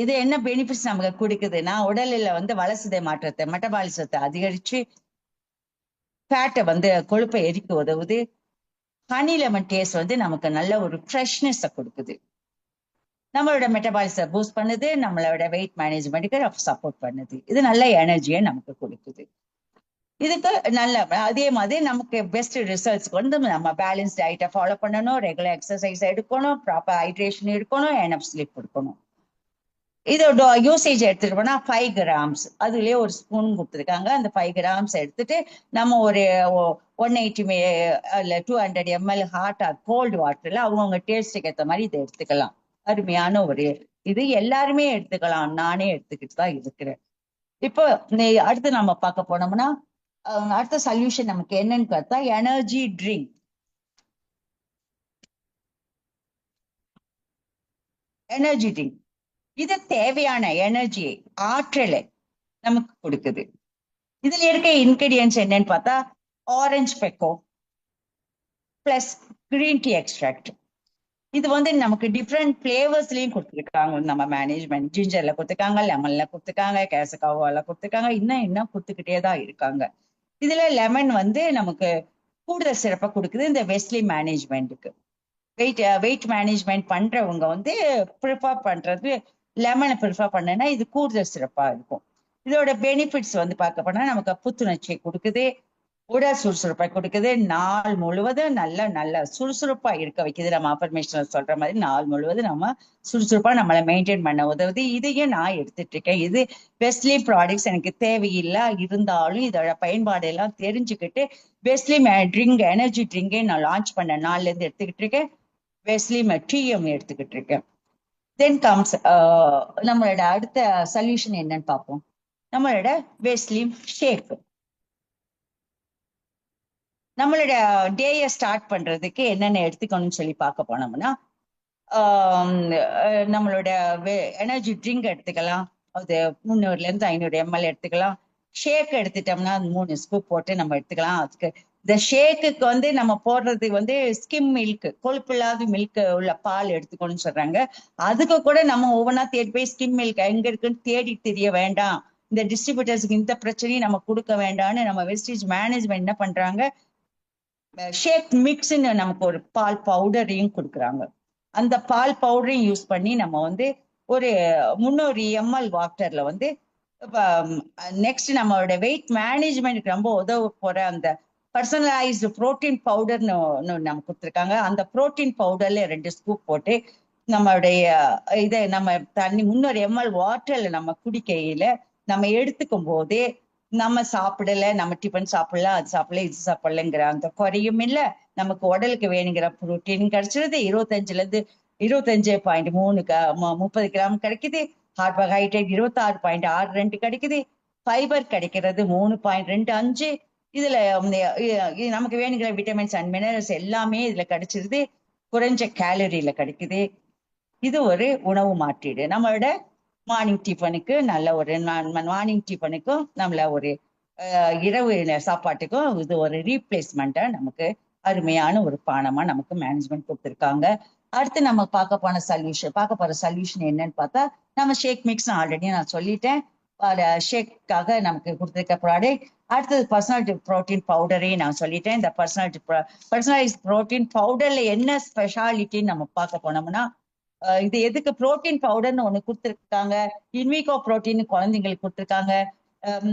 இது என்ன பெனிஃபிட்ஸ் நமக்கு கொடுக்குதுன்னா உடலில் வளர்சிதை மாற்றத்தை, மெட்டபாலிசத்தை அதிகரிச்சு ஃபேட்டை கொழுப்பை எரிக்க உதவுது. ஹனி லெமன் டேஸ்ட் நமக்கு நல்ல ஒரு ஃப்ரெஷ்னஸை கொடுக்குது, நம்மளோட மெட்டபாலிசத்தை பூஸ்ட் பண்ணுது, நம்மளோட வெயிட் மேனேஜ்மெண்ட்டுக்கு சப்போர்ட் பண்ணுது. இது நல்ல எனர்ஜியை நமக்கு கொடுக்குது. இதுக்கு நல்ல அதே மாதிரி நமக்கு பெஸ்ட் ரிசல்ட்ஸ்க்கு நம்ம பேலன்ஸ் டயட்டை ஃபாலோ பண்ணணும், ரெகுலர் எக்ஸசைஸ் எடுக்கணும், ப்ராப்பர் ஹைட்ரேஷன் எடுக்கணும், எனஃப் ஸ்லீப் எடுக்கணும். இதோட யூசேஜ் எடுத்துட்டு போனா 5 கிராம்ஸ், அதுலயே ஒரு ஸ்பூன் கொடுத்துருக்காங்க. அந்த 5 கிராம்ஸ் எடுத்துட்டு நம்ம ஒரு 180 இல்ல 200 ml ஹாட் ஆர் கோல்டு வாட்டர்ல அவங்கவுங்க டேஸ்ட்டுக்கு ஏற்ற மாதிரி இதை எடுத்துக்கலாம். அருமையான ஒரு இது எல்லாருமே எடுத்துக்கலாம், நானே எடுத்துக்கிட்டு தான் இருக்கிறேன். இப்போ அடுத்து நம்ம பார்க்க போனோம்னா அடுத்த சொல்யூஷன் நமக்கு என்னன்னு பார்த்தா எனர்ஜி ட்ரிங்க். எனர்ஜி ட்ரிங்க் இது தேவையான எனர்ஜியை, ஆற்றலை நமக்கு கொடுக்குது. இதுல இருக்க இன்கிரீடியன்ஸ் என்னன்னு பார்த்தா ஆரஞ்சு பெக்கோ பிளஸ் கிரீன் டீ எக்ஸ்ட்ராக்ட். இது நமக்கு டிஃப்ரெண்ட் பிளேவர்ஸ்லயும் கொடுத்துருக்காங்க. நம்ம மேனேஜ்மெண்ட் ஜிஞ்சர்ல கொடுத்துருக்காங்க, லெமன்ல கொடுத்துருக்காங்க, கேசகாவால கொடுத்துருக்காங்க, இன்னும் கொடுத்துக்கிட்டே தான் இருக்காங்க. இதுல லெமன் நமக்கு கூடுதல் சிறப்பை கொடுக்குது இந்த வெஸ்லி மேனேஜ்மெண்ட்டுக்கு. வெயிட் மேனேஜ்மெண்ட் பண்றவங்க ப்ரிஃபர் பண்றது லெமனை ப்ரிஃபர் பண்ணனா இது கூடுதல் சிறப்பா இருக்கும். இதோட பெனிஃபிட்ஸ் பார்க்க போனா நமக்கு புத்துணர்ச்சியை கொடுக்குது, உடல் சுறுசுறுப்பை கொடுக்குது, நாள் முழுவதும் நல்ல சுறுசுறுப்பா இருக்க வைக்குது. நம்ம அஃபர்மேஷன் சொல்ற மாதிரி நாள் முழுவதும் நம்ம சுறுசுறுப்பா நம்மளை மெயின்டைன் பண்ண உதவுது. இதையும் நான் எடுத்துட்டு இருக்கேன். இது வெஸ்லி ப்ராடக்ட்ஸ் எனக்கு தேவையில்லை, இருந்தாலும் இதோட பயன்பாடு எல்லாம் தெரிஞ்சுக்கிட்டு வெஸ்லி ட்ரிங்க், எனர்ஜி ட்ரிங்கை நான் லான்ச் பண்ண நாள்ல இருந்து எடுத்துக்கிட்டு இருக்கேன். வெஸ்லி டீயும் எடுத்துக்கிட்டு இருக்கேன். தென் கம்ஸ் நம்மளோட அடுத்த சொல்யூஷன் என்னன்னு பார்ப்போம். நம்மளோட வேஸ்லீம் ஷேக். நம்மளோட டேயை ஸ்டார்ட் பண்றதுக்கு என்னென்ன எடுத்துக்கணும்னு சொல்லி பார்க்க போனோம்னா, நம்மளோட எனர்ஜி ட்ரிங்க் எடுத்துக்கலாம். அது 300 to 500 ml எடுத்துக்கலாம். ஷேக் எடுத்துட்டோம்னா 3 ஸ்கூப் போட்டு நம்ம எடுத்துக்கலாம். அதுக்கு இந்த ஷேக்குக்கு வந்து நம்ம போடுறது வந்து ஸ்கிம் மில்க், கொழுப்பு இல்லாத மில்க் உள்ள பால் எடுத்துக்கணும்னு சொல்றாங்க. அதுக்கு கூட நம்ம ஒவ்வொன்றா தேடி போய் ஸ்கிம் மில்க் எங்க இருக்குன்னு தேடி தெரிய வேண்டாம். இந்த டிஸ்ட்ரிபியூட்டர்ஸ்க்கு இந்த பிரச்சனையும் நம்ம கொடுக்க வேண்டாம்னு நம்ம வெஸ்டேஜ் மேனேஜ்மெண்ட் என்ன பண்றாங்க, ஷேக் மிக்ஸ்ன்னு நமக்கு ஒரு பால் பவுடரையும் கொடுக்குறாங்க. அந்த பால் பவுடரையும் யூஸ் பண்ணி நம்ம வந்து ஒரு 300 ml வாட்டர்ல வந்து நெக்ஸ்ட் நம்மளோட வெயிட் மேனேஜ்மெண்ட்டுக்கு ரொம்ப உதவ போற அந்த பர்சனலைஸ்டு புரோட்டீன் பவுடர்னு நம்ம கொடுத்துருக்காங்க. அந்த புரோட்டீன் பவுடர்ல 2 ஸ்கூப் போட்டு நம்மளுடைய இதை நம்ம தண்ணி 300 ml வாட்டர்ல நம்ம குடிக்கையில நம்ம எடுத்துக்கும் போதே நம்ம சாப்பிடல, நம்ம டிஃபன் சாப்பிடல, அது சாப்பிடல, இது சாப்பிடலங்கிற அந்த குறையும் இல்ல, நமக்கு உடலுக்கு வேணுங்கிற புரோட்டீன் கிடைச்சிருது. 25.3 30 கிராம் கிடைக்குது. கார்போஹைட்ரேட் 26.62 கிடைக்குது. ஃபைபர் கிடைக்கிறது 3.25. இதுல நமக்கு வேணுங்கிற விட்டமின்ஸ் அண்ட் மினரல்ஸ் எல்லாமே இதுல கிடைச்சிருது. குறைஞ்ச கேலரியில கிடைக்குது. இது ஒரு உணவு மாற்றீடு. நம்மளோட மார்னிங் டிஃபனுக்கு நல்ல ஒரு மார்னிங் டிஃபனுக்கும் நம்மள ஒரு இரவு சாப்பாட்டுக்கும் இது ஒரு ரீப்ளேஸ்மெண்ட்டா நமக்கு அருமையான ஒரு பானமா நமக்கு மேனேஜ்மெண்ட் கொடுத்துருக்காங்க. அடுத்து நம்ம பார்க்க போற சொல்யூஷன் என்னன்னு பார்த்தா, நம்ம ஷேக் மிக்ஸ் ஆல்ரெடி நான் சொல்லிட்டேன். ஷேக்காக நமக்கு கொடுத்துருக்க ப்ராடக்ட். அடுத்தது பர்சனாலிட்டி ப்ரோட்டீன் பவுடரையும் நான் சொல்லிட்டேன். இந்த பர்சனலைஸ் ப்ரோட்டீன் பவுடர்ல என்ன ஸ்பெஷாலிட்டின்னு நம்ம பார்க்க போனோம்னா, இது எதுக்கு புரோட்டீன் பவுடர்னு ஒண்ணு கொடுத்துருக்காங்க. இன்விகோ புரோட்டீன் குழந்தைங்களுக்கு கொடுத்துருக்காங்க.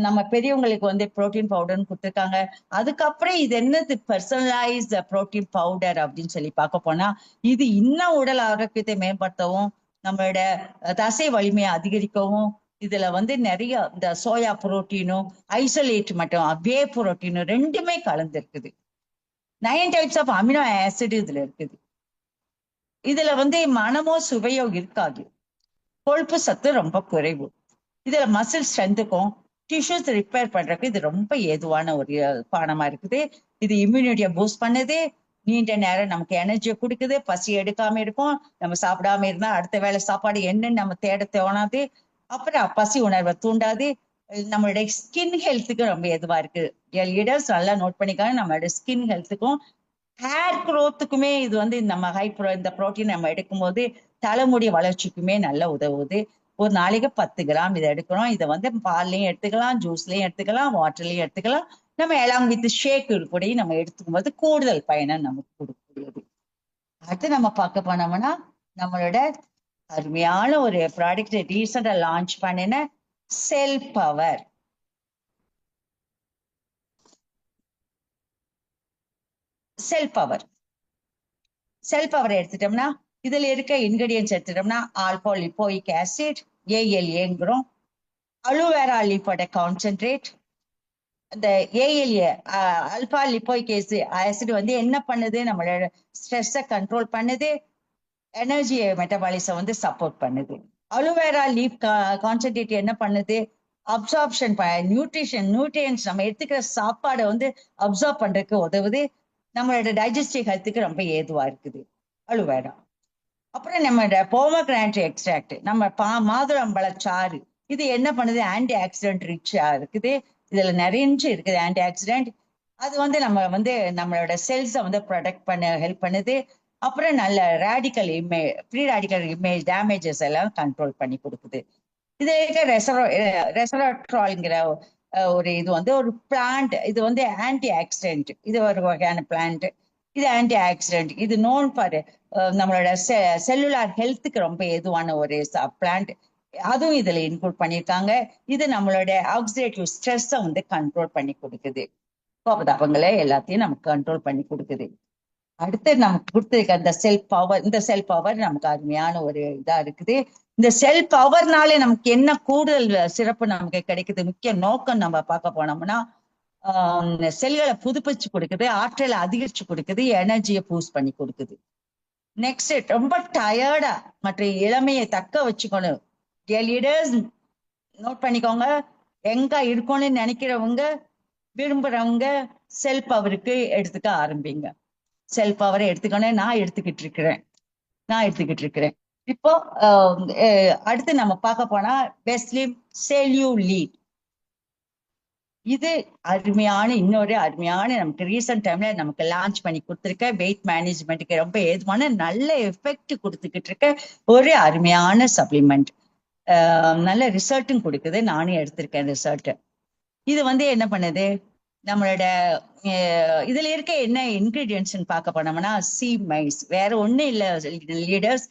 நம்ம பெரியவங்களுக்கு வந்து புரோட்டீன் பவுடர்னு கொடுத்துருக்காங்க. அதுக்கப்புறம் இது என்னது பர்சனலைஸ்ட் புரோட்டீன் பவுடர் அப்படின்னு சொல்லி பார்க்க போனா, இது இன்னும் உடல் ஆரோக்கியத்தை மேம்படுத்தவும், நம்மளோட தசை வலிமையை அதிகரிக்கவும், இதுல வந்து நிறைய இந்த சோயா புரோட்டீனும் ஐசோலேட் மட்டும் வே புரோட்டீனும் ரெண்டுமே கலந்து இருக்குது. 9 types ஆஃப் அமினோ ஆசிட் இதுல இருக்குது. இதுல வந்து மனமோ சுவையோ இருக்காது. கொழுப்பு சத்து ரொம்ப குறைவு. இதுல மசில் ஸ்ட்ரென்த்துக்கும் டிஷ்யூஸ் ரிப்பேர் பண்றதுக்கு இது ரொம்ப ஏதுவான ஒரு பானமா இருக்குது. இது இம்யூனிட்டியை பூஸ்ட் பண்ணுது. நீண்ட நேரம் நமக்கு எனர்ஜியை கொடுக்குது. பசி எடுக்காம இருக்கும். நம்ம சாப்பிடாம இருந்தா அடுத்த வேளை சாப்பாடு என்னன்னு நம்ம தேட தோணாது. அப்புறம் பசி உணர்வை தூண்டாது. நம்மளுடைய ஸ்கின் ஹெல்த்துக்கு ரொம்ப எதுவா இருக்கு. லீடர்ஸ் நல்லா நோட் பண்ணிக்காங்க. நம்மளோட ஸ்கின் ஹெல்த்துக்கும் ஹேர் க்ரோத்துக்குமே இது வந்து நம்ம இந்த ப்ரோட்டீன் நம்ம எடுக்கும்போது தலைமுடி வளர்ச்சிக்குமே நல்ல உதவுது. ஒரு நாளைக்கு 10 கிராம் இதை எடுக்கிறோம். இதை வந்து பால்லையும் எடுத்துக்கலாம், ஜூஸ்லயும் எடுத்துக்கலாம், வாட்டர்லயும் எடுத்துக்கலாம். நம்ம எல்லாம் வித் ஷேக் கூடயும் நம்ம எடுத்துக்கும் போது கூடுதல் பயனை நமக்கு கொடுக்கக்கூடியது. அடுத்து நம்ம பார்க்க போனோம்னா, நம்மளோட அருமையான ஒரு ப்ராடக்ட் ரீசெண்டா லான்ச் பண்ணின செல் பவர். செல் பவர் எடுத்துட்டோம்னா, இதுல இருக்க இன்கிரீடியன்ஸ் எடுத்துட்டோம்னா, alpha lipoic acid, ALA, aloe vera லீஃபோட கான்சென்ட்ரேட். இந்த ALA ஆல்பா லிப்போயிக் ஆசிட் வந்து என்ன பண்ணுது, நம்மளோட ஸ்ட்ரெஸ்ஸை கண்ட்ரோல் பண்ணுது, எனர்ஜி மெட்டபாலிசம் வந்து சப்போர்ட் பண்ணுது. அலோவேரா லீஃப் கான்சென்ட்ரேட் என்ன பண்ணுது, அப்சார்ப்ஷன் நியூட்ரியன்ஸ் நம்ம எடுத்துக்கிற சாப்பாடை வந்து அப்சார்ப் பண்றதுக்கு உதவுது. நம்மளோட டைஜஸ்டிவ் ஹெல்த்துக்கு ரொம்ப ஏதுவா இருக்குது அலோவேரா. அப்புறம் நம்ம போமோகிரானட் எக்ஸ்ட்ராக்ட், நம்ம மாதுளம்பழச்சாறு, இது என்ன பண்ணுது, ஆன்டி ஆக்சிடென்ட் ரிச்சா இருக்குது. இதுல நிறைய இருக்குது ஆன்டி ஆக்சிடென்ட். அது வந்து நம்ம வந்து நம்மளோட செல்ஸை வந்து ப்ரொடெக்ட் பண்ண ஹெல்ப் பண்ணுது. அப்புறம் நல்ல ஃப்ரீ ரேடிக்கல் இமேஜ் டேமேஜஸ் எல்லாம் கண்ட்ரோல் பண்ணி கொடுக்குது. இது இருக்க ரெசராட்ரால்ங்கிற ஒரு இது வந்து ஒரு பிளான்ட். இது வந்து ஆன்டி ஆக்சிடென்ட். இது ஒரு வகையான பிளான்ட். இது ஆன்டி ஆக்சிடென்ட். இது நோன் ஃபார் நம்மளோட செல்லுலார் ஹெல்த்துக்கு ரொம்ப ஏதுவான ஒரு பிளான்ட். அதுவும் இதுல இன்க்ளூட் பண்ணியிருக்காங்க. இது நம்மளோட ஆக்சிடேட்டிவ் ஸ்ட்ரெஸ்ஸை வந்து கண்ட்ரோல் பண்ணி கொடுக்குது. கோபதாபங்களை எல்லாத்தையும் நமக்கு கண்ட்ரோல் பண்ணி கொடுக்குது. அடுத்து நமக்கு கொடுத்துருக்க அந்த இந்த செல் பவர் நமக்கு அருமையான ஒரு இதா இருக்குது. இந்த செல் பவர்னாலே நமக்கு என்ன கூடுதல் சிறப்பு நமக்கு கிடைக்குது, முக்கிய நோக்கம் நம்ம பார்க்க போனோம்னா, செல்களை புதுப்பிச்சு கொடுக்குது, ஆற்றலை அதிகரிச்சு கொடுக்குது, எனர்ஜியை பூஸ்ட் பண்ணி கொடுக்குது. நெக்ஸ்ட் ரொம்ப டயர்டா மற்ற இளமையை தக்க வச்சுக்கணும். லீடர்ஸ் நோட் பண்ணிக்கோங்க. எங்க இருக்கணும்னு நினைக்கிறவங்க விரும்புறவங்க செல்ஃப் பவருக்கு எடுத்துக்க ஆரம்பிங்க. செல்ஃப் பவரை எடுத்துக்கணும். நான் எடுத்துக்கிட்டு இருக்கிறேன். இப்போ அடுத்து நம்ம பார்க்க போனா பெஸ்ட்லி செல்யூ லீட். இது அருமையான இன்னொரு அருமையான நமக்கு ரீசெண்ட் டைம்ல நமக்கு லான்ச் பண்ணி கொடுத்துருக்க வெயிட் மேனேஜ்மெண்ட்டுக்கு ரொம்ப ஏதுவான நல்ல எஃபெக்ட் கொடுத்துக்கிட்டு இருக்க ஒரு அருமையான சப்ளிமெண்ட். நல்ல ரிசல்ட்டும் கொடுக்குது. நானும் எடுத்திருக்கேன் ரிசல்ட். இது வந்து என்ன பண்ணுது, நம்மளோட இதுல இருக்க என்ன இன்கிரீடியன்ஸ் பார்க்க போனோம்னா சி மைஸ், வேற ஒண்ணும் இல்ல லீடர்ஸ்.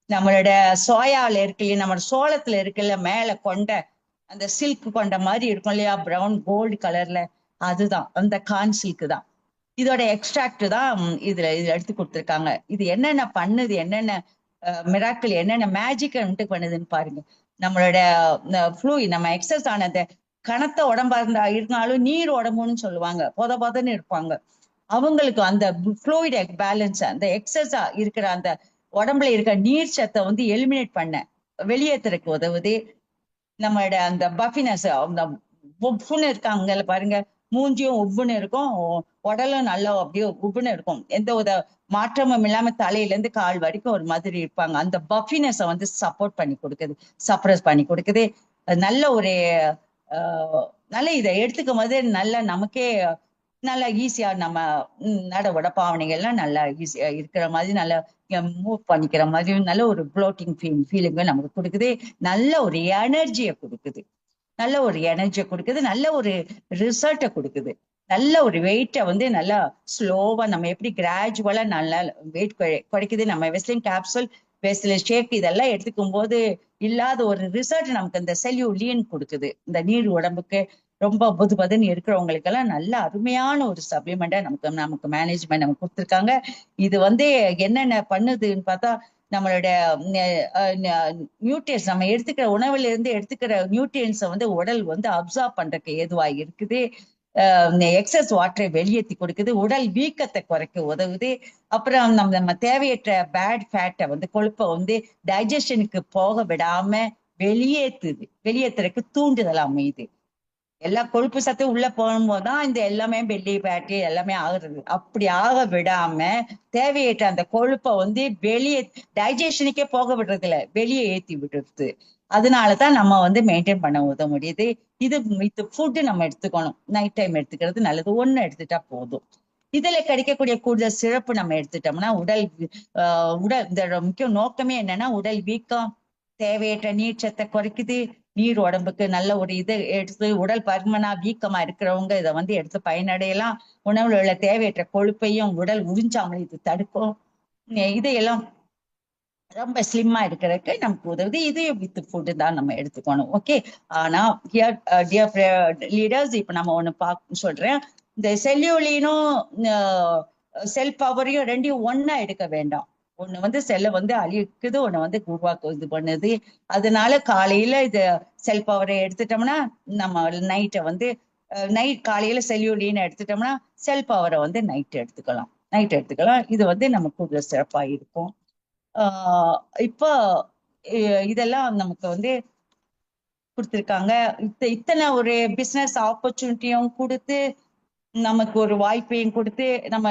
நம்மளோட சோயால இருக்கு, நம்ம சோளத்துல இருக்குல்ல மேல கொண்ட அந்த சில்க் கொண்ட மாதிரி இருக்கும் இல்லையா, பிரவுன் கோல்டு கலர்ல, அதுதான் அந்த கான் சில்க் தான். இதோட எக்ஸ்ட்ராக்ட் தான் இதுல எடுத்து கொடுத்துருக்காங்க. இது என்னென்ன பண்ணுது, என்னென்ன மிராக்கிள், என்னென்ன மேஜிக் பண்ணுதுன்னு பாருங்க. நம்மளோட நம்ம எக்ஸஸ் ஆன அந்த கனத்த உடம்பா இருந்தாலும் நீர் உடம்புன்னு சொல்லுவாங்க, பொதன்னு இருப்பாங்க. அவங்களுக்கு அந்த ஃப்ளூயிட் பேலன்ஸ், அந்த எக்ஸஸா இருக்கிற அந்த உடம்புல இருக்க நீர் சத்தை வந்து எலிமினேட் பண்ண வெளியேற்றுறதுக்கு உதவுது. நம்மளோட அந்த பஃபினஸ், அந்த உப்புன்னு இருக்காங்க பாருங்க, மூஞ்சியும் உப்புன்னு இருக்கும், உடலும் நல்லா அப்படியே உப்புன்னு இருக்கும், எந்த ஒரு மாற்றமும் இல்லாம தலையில இருந்து கால் வரைக்கும் ஒரு மாதிரி இருப்பாங்க. அந்த பஃபினஸை வந்து சப்போர்ட் பண்ணி கொடுக்குது, சப்ரஸ் பண்ணி கொடுக்குது. நல்ல ஒரு நல்ல இதை எடுத்துக்கும் போது நல்ல நமக்கே நல்லா ஈஸியா நம்ம நட உட பாவனைகள்லாம் நல்லா ஈஸியா இருக்கிற மாதிரி, நல்லா மூவ் பண்ணிக்கிற மாதிரி, நல்ல ஒரு ப்ளோட்டிங் ஃபீலிங்க நமக்கு கொடுக்குது. நல்ல ஒரு எனர்ஜியை கொடுக்குது, நல்ல ஒரு ரிசல்ட்டை கொடுக்குது. நல்ல ஒரு வெயிட்டை வந்து நல்லா ஸ்லோவா நம்ம எப்படி கிராஜுவலா நல்லா வெயிட் குறைக்குது. நம்ம வெஸ்லின் கேப்சூல், வெஸ்லின் ஷேக் இதெல்லாம் எடுத்துக்கும் போது இல்லாத ஒரு ரிசல்ட் நமக்கு இந்த செல்யூலியன் கொடுக்குது. இந்த நீர் உடம்புக்கு ரொம்ப புதுன்னு இருக்கிறவங்களுக்கு எல்லாம் நல்ல அருமையான ஒரு சப்ளிமெண்டா நமக்கு மேனேஜ்மெண்ட் நமக்கு கொடுத்துருக்காங்க. இது வந்து என்னென்ன பண்ணுதுன்னு பார்த்தா, நம்மளோட நியூட்ரியன்ஸ், நம்ம எடுத்துக்கிற உணவுல இருந்து எடுத்துக்கிற நியூட்ரியன்ஸை வந்து உடல் வந்து அப்சார்ப் பண்றதுக்கு ஏதுவா இருக்குது. எக்ஸஸ் வாட்டரை வெளியேற்றி கொடுக்குது, உடல் வீக்கத்தை குறைக்க உதவுது. அப்புறம் நம்ம தேவையற்ற பேட் ஃபேட்டை வந்து கொழுப்பை வந்து டைஜஷனுக்கு போக விடாம வெளியேற்றுறதுக்கு தூண்டுதல் அமையுது. எல்லா கொழுப்பு சத்து உள்ள போகும்போதுதான் இந்த எல்லாமே பெல்லி பேட்டி எல்லாமே ஆகுறது. அப்படி ஆக விடாம தேவையற்ற அந்த கொழுப்பை வந்து வெளியே டைஜஷனுக்கே போக விடுறது இல்ல, வெளியே ஏத்தி விடுறது. அதனாலதான் நம்ம வந்து மெயின்டைன் பண்ண உதவ முடியுது. இது ஃபுட்டு நம்ம எடுத்துக்கணும், நைட் டைம் எடுத்துக்கிறது நல்லது. ஒண்ணு எடுத்துட்டா போதும். இதுல கிடைக்கக்கூடிய கூடுதல் சிறப்பு நம்ம எடுத்துட்டோம்னா உடல் இந்த முக்கிய நோக்கமே என்னன்னா உடல் வீக்கம், தேவையற்ற நீர் சத்தை குறைக்குது. நீர் உடம்புக்கு நல்ல ஒரு இதை எடுத்து உடல் பருமனா வீக்கமா இருக்கிறவங்க இதை வந்து எடுத்து பயனடையலாம். உணவுல உள்ள தேவையற்ற கொழுப்பையும் உடல் உறிஞ்சாமல் இது தடுக்கும். இதையெல்லாம் ரொம்ப ஸ்லிம்மா இருக்கிறதுக்கு நமக்கு உதவுது. இது வித் ஃபுட்டு தான் நம்ம எடுத்துக்கணும். ஓகே. ஆனா டியர் லீடர்ஸ், இப்ப நம்ம ஒண்ணு சொல்றேன். இந்த செல்யூலினும் செல் பவரையும் ரெண்டையும் ஒன்னா எடுக்க வேண்டாம். ஒண்ணு வந்து செல்லை வந்து அழிக்குது, ஒண்ணு வந்து இது பண்ணுது. அதனால காலையில இது செல் பவரை எடுத்துட்டோம்னா நம்ம நைட்டை வந்து காலையில செல்யூலின்னு எடுத்துட்டோம்னா செல் பவரை வந்து நைட் எடுத்துக்கலாம். இது வந்து நமக்கு சிறப்பா இருக்கும். இப்போ இதெல்லாம் நமக்கு வந்து கொடுத்துருக்காங்க. இத்தனை ஒரு பிசினஸ் ஆப்பர்ச்சுனிட்டியும் கொடுத்து, நமக்கு ஒரு வாய்ப்பையும் கொடுத்து, நம்ம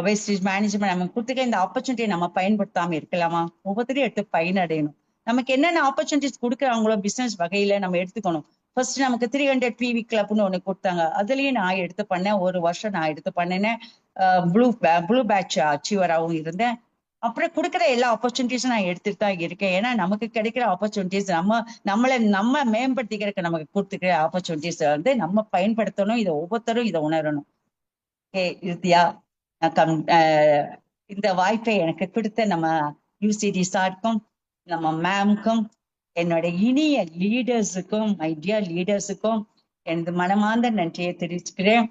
வேஸ்டேஜ் மேனேஜ்மெண்ட் நமக்கு கொடுத்துக்க, இந்த ஆப்பர்ச்சுனிட்டியை நம்ம பயன்படுத்தாம இருக்கலாமா? ஒவ்வொருத்தரையும் எடுத்து பயனடையணும். நமக்கு என்னென்ன ஆப்பர்ச்சுனிட்டிஸ் கொடுக்குறாங்களோ பிசினஸ் வகையில நம்ம எடுத்துக்கணும். ஃபர்ஸ்ட் நமக்கு 300 PV கிளப்னு ஒண்ணு கொடுத்தாங்க. அதுலயும் நான் எடுத்து பண்ணேன், ஒரு வருஷம் நான் எடுத்து பண்ணினேன். ப்ளூ பேட்ச் அச்சீவராகவும் இருந்தேன். அப்புறம் கொடுக்குற எல்லா ஆப்பர்ச்சுனிட்டிஸும் நான் எடுத்துட்டு தான் இருக்கேன். ஏன்னா நமக்கு கிடைக்கிற ஆப்பர்ச்சுனிட்டிஸ் நம்ம மேம்படுத்திக்கிறதுக்கு நமக்கு கொடுத்துக்கிற ஆப்பர்ச்சுனிட்டிஸ் வந்து நம்ம பயன்படுத்தணும். இதை ஒவ்வொருத்தரும் இதை உணரணும். இறுதியா இந்த வாய்ப்பை எனக்கு கொடுத்த நம்ம UCD சார்க்கும், நம்ம மேம்க்கும், என்னோட இனிய லீடர்ஸுக்கும், மை டியர் லீடர்ஸுக்கும் எனது மனமார்ந்த நன்றியை தெரிவிச்சுக்கிறேன்.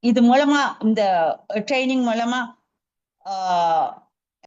இது மூலமா, இந்த ட்ரைனிங் மூலமா